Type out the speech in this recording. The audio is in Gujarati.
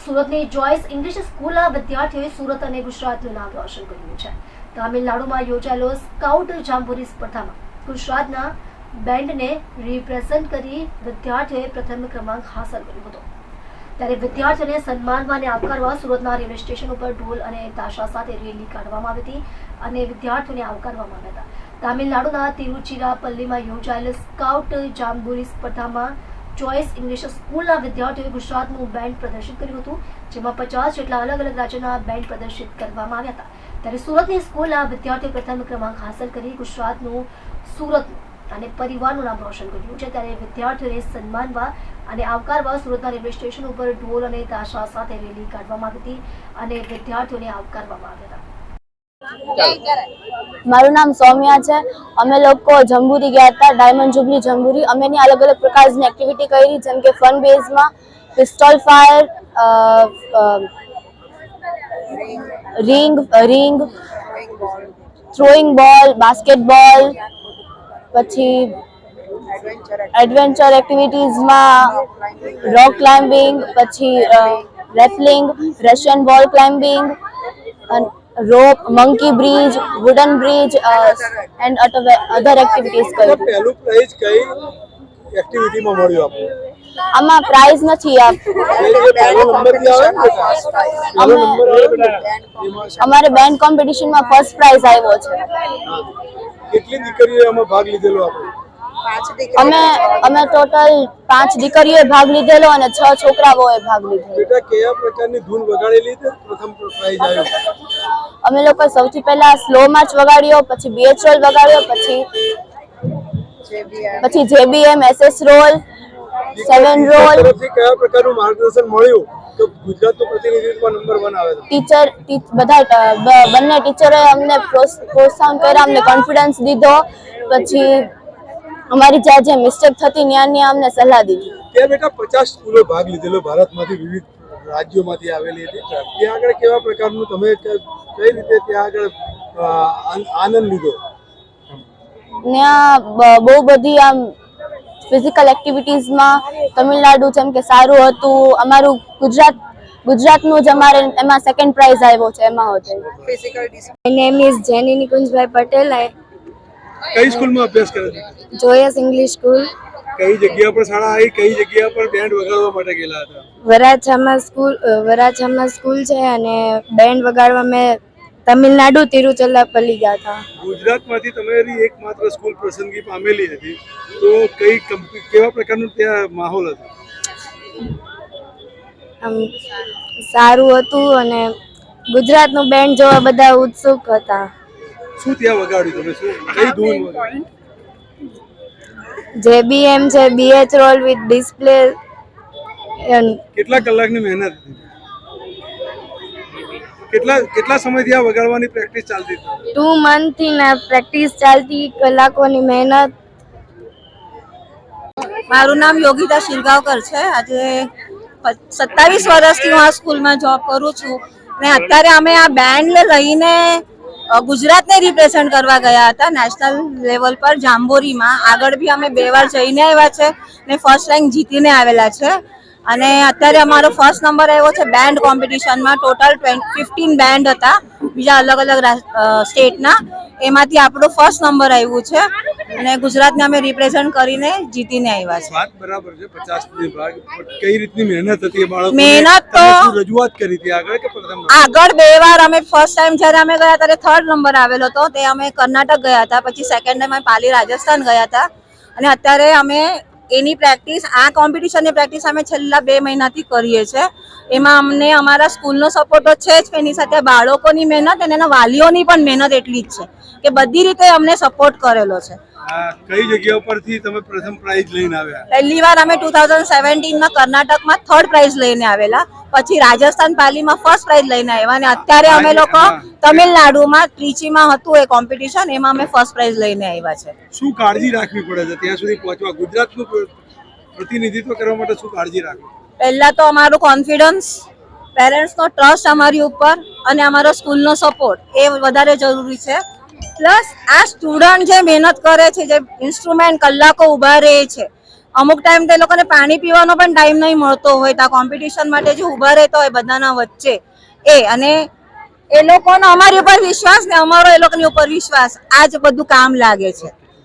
સુરતની જોઈસ ઇંગ્લિશ સ્કૂલના વિદ્યાર્થીઓએ સુરત અને ગુજરાતનું નામ રોશન કર્યું છે। તમિલનાડુમાં યોજાયેલો સ્કાઉટ જાંબુરી સ્પર્ધામાં ગુજરાતના બેન્ડને રિપ્રેઝેન્ટ કરી વિદ્યાર્થીઓએ પ્રથમ ક્રમાંક હાંસલ કર્યો હતો। ત્યારે વિદ્યાર્થીઓને સન્માનવા અને આવકારવા સુરતના રેલવે સ્ટેશન ઉપર ઢોલ અને તાશા સાથે રેલી કાઢવામાં આવી હતી અને વિદ્યાર્થીઓને આવકારવામાં આવ્યા હતા। તમિલનાડુના તિરુચિરાપલ્લીમાં યોજાયેલ સ્કાઉટ જાંબુરી સ્પર્ધામાં ચોઇસ ઇંગ્લિશ સ્કૂલના વિદ્યાર્થીઓએ ગુજરાતનું બેન્ડ પ્રદર્શિત કર્યું હતું, જેમાં 50 જેટલા અલગ અલગ રાજ્યોના બેન્ડ પ્રદર્શિત કરવામાં આવ્યા હતા। ત્યારે સુરતની સ્કૂલના વિદ્યાર્થીઓએ પ્રથમ ક્રમાંક હાંસલ કરી ગુજરાતનું, સુરતનું અને પરિવારનું નામ રોશન કર્યું છે। ત્યારે વિદ્યાર્થીઓને સન્માનવા અને આવકારવા સુરતના રેલવે સ્ટેશન ઉપર ઢોલ અને તાશા સાથે રેલી કાઢવામાં આવી હતી અને વિદ્યાર્થીઓને આવકારવામાં આવ્યા હતા। મારું નામ સૌમ્યા છે। અમે લોકો જંબુરી ગયા હતા, ડાયમંડ જુબલી જંબુરી। અમે ની અલગ અલગ પ્રકારની એક્ટિવિટી કરી, જેમ કે ફન બેઝમાં પિસ્ટોલ ફાયર, રિંગ, થ્રોઈંગ બોલ, બાસ્કેટબોલ, પછી એડવેન્ચર એક્ટિવિટીઝમાં રોક ક્લાઇમ્બિંગ, પછી રેસલિંગ, રશિયન બોલ climbing, rope, monkey bridge, wooden bridge, and other activities કરી। પહેલું પ્રાઇઝ કઈ એક્ટિવિટીમાં મળ્યું આપને? આમાં પ્રાઇઝ નથી પહેલો નંબર થી આવે પહેલો નંબર આવે અમારે બેન્ડ કોમ્પિટિશનમાં ફર્સ્ટ પ્રાઇઝ આવ્યો છે। કેટલી દીકરીઓએ આમાં ભાગ લીધેલો આપણે? અમે ટોટલ 5 દીકરીઓએ ભાગ લીધેલો અને 6 છોકરાઓએ ભાગ લીધેલો। બેટા કયા પ્રકારની ધૂન વગાડેલી તે પ્રથમ પ્રાઇઝ આવ્યો? અમે લોકો સૌથી પહેલા સ્લો માર્ચ વગાડ્યો, પછી બીએચ રોલ વગાડ્યો, પછી જેબીએમ, એસએસ રોલ, 7 રોલ। તરફથી કયા પ્રકારનું માર્ગદર્શન મળ્યું તો ગુજરાતનું પ્રતિનિધિત્વ નંબર 1 આવે? ટીચર બંને ટીચરોએ અમને પ્રોત્સાહન કર્યા, અમને કોન્ફિડન્સ દીધો, પછી અમારી જ્યાં જે મિસ્ટેક થતી ત્યાં અમને સલાહ દીધી। ત્યાં બેટા 50 સ્કૂલો ભાગ લીધેલો, ભારતમાંથી વિવિધ રાજ્યોમાંથી આવેલી હતી। ત્યાં આગળ કેવા પ્રકારનું તમે કઈ રીતે ત્યાં આગળ આનંદ લીધો? ત્યાં બહુ બધી આમ ફિઝિકલ એક્ટિવિટીઝમાં તમિલનાડુ જેમ કે સારું હતું। અમારું ગુજરાતનું જ અમારે એમાં સેકન્ડ પ્રાઇઝ આવ્યો છે, એમાં હતું। માય નેમ ઇઝ જેની નિકુંજભાઈ પટેલ। કઈ સ્કૂલમાં અભ્યાસ કરે છે? Joyce English school. કઈ જગ્યા પર શાળા આવી, કઈ જગ્યા પર બેન્ડ વગાડવા માટે ગયેલા હતા? વરાછામાં સ્કૂલ છે અને બેન્ડ વગાડવા મેં તમિલનાડુ તિરુચિરાપલ્લી ગયા હતા। ગુજરાતમાંથી તમારી એકમાત્ર સ્કૂલ પસંદગી પામેલી હતી, તો કેવા પ્રકારનું ત્યાં માહોલ હતો? આમ સારું હતું અને ગુજરાતનું બેન્ડ જોવા બધા ઉત્સુક હતા। શું ત્યાં વગાડ્યું તમે? શું કઈ ધૂન વગાડી? જેબીએમ છે, બીએચ રોલ વિથ ડિસ્પ્લે। કેટલા કલાકની મહેનત હતી? કેટલા સમયથી આ વગાડવાની પ્રેક્ટિસ ચાલતી હતી? 2 મંથ થી ના પ્રેક્ટિસ ચાલતી, કલાકોની મહેનત। મારું નામ યોગિતા શિરગાવકર છે। આજે 27 વર્ષથી હું આ સ્કૂલમાં જોબ કરું છું અને અત્યારે અમે આ બેન્ડ લઈને ગુજરાતને રિપ્રેઝેન્ટ કરવા ગયા હતા નેશનલ લેવલ પર જાંબોરીમાં। આગળ બી અમે 2 વાર જઈને આવ્યા છે અને ફર્સ્ટ રેન્ક જીતીને આવેલા છે અને અત્યારે અમારો ફર્સ્ટ નંબર આવ્યો છે બેન્ડ કોમ્પિટિશનમાં। ટોટલ 15 બેન્ડ હતા બીજા અલગ અલગ સ્ટેટના, એમાંથી આપણો ફર્સ્ટ નંબર આવ્યું છે અને ગુજરાતને અમે રિપ્રેઝેન્ટ કરીને જીતીને આવ્યા છે। વાત બરાબર છે, 50 ભાગ કઈ રીતની મહેનત હતી બાળકોને? મહેનત તો રજૂઆત કરી હતી આગળ કે પ્રથમ? આગળ 2 વાર અમે ફર્સ્ટ ટાઈમ જ્યારે અમે ગયા ત્યારે 3rd નંબર આવેલો હતો, તે અમે કર્ણાટક ગયા હતા, પછી સેકન્ડ ટાઈમ અમે પાલી રાજસ્થાન ગયા હતા અને અત્યારે અમે એની પ્રેક્ટિસ, આ કોમ્પિટિશનની પ્રેક્ટિસ અમે છેલ્લા 2 મહિનાથી કરીએ છીએ। એમાં અમને અમારા સ્કૂલનો સપોર્ટ તો છે જ, એની સાથે બાળકોની મહેનત અને એના વાલીઓની પણ મહેનત એટલી જ છે કે બધી રીતે અમને સપોર્ટ કરેલો છે। કઈ જગ્યા પરથી તમે પ્રથમ પ્રાઇઝ લઈને આવ્યા? પહેલી વાર અમે 2017માં કર્ણાટકમાં 3rd પ્રાઇઝ લઈને આવેલા, પછી રાજસ્થાન પાલીમાં ફર્સ્ટ પ્રાઇઝ લઈને આવ્યા અને અત્યારે અમે લોકો તમિલનાડુમાં ત્રિચીમાં હતું એ કોમ્પિટિશન, એમાં અમે ફર્સ્ટ પ્રાઇઝ લઈને આવ્યા છે। શું કાળજી રાખવી પડે છે ત્યાં સુધી પહોંચવા? ગુજરાતનું પ્રતિનિધિત્વ કરવા માટે શું કાળજી રાખવી? પહેલા તો અમારું કોન્ફિડન્સ, પેરેન્ટ્સનો ટ્રસ્ટ અમારી ઉપર અને અમારો સ્કૂલનો સપોર્ટ એ વધારે જરૂરી છે। પ્લસ આ સ્ટુડન્ટ જે મહેનત કરે છે, જે ઇન્સ્ટ્રુમેન્ટ કલાકો ઊભા રહે છે અમુક ટાઈમ તે લોકોને પાણી પીવાનો પણ ટાઈમ નહીં મળતો હોય, તો કોમ્પિટિશન માટે જે ઊભા રહેતા હોય બધાના વચ્ચે અને એ લોકોનો અમારી ઉપર વિશ્વાસ ને અમારો એ લોકોની ઉપર વિશ્વાસ, આ જ બધું કામ લાગે છે.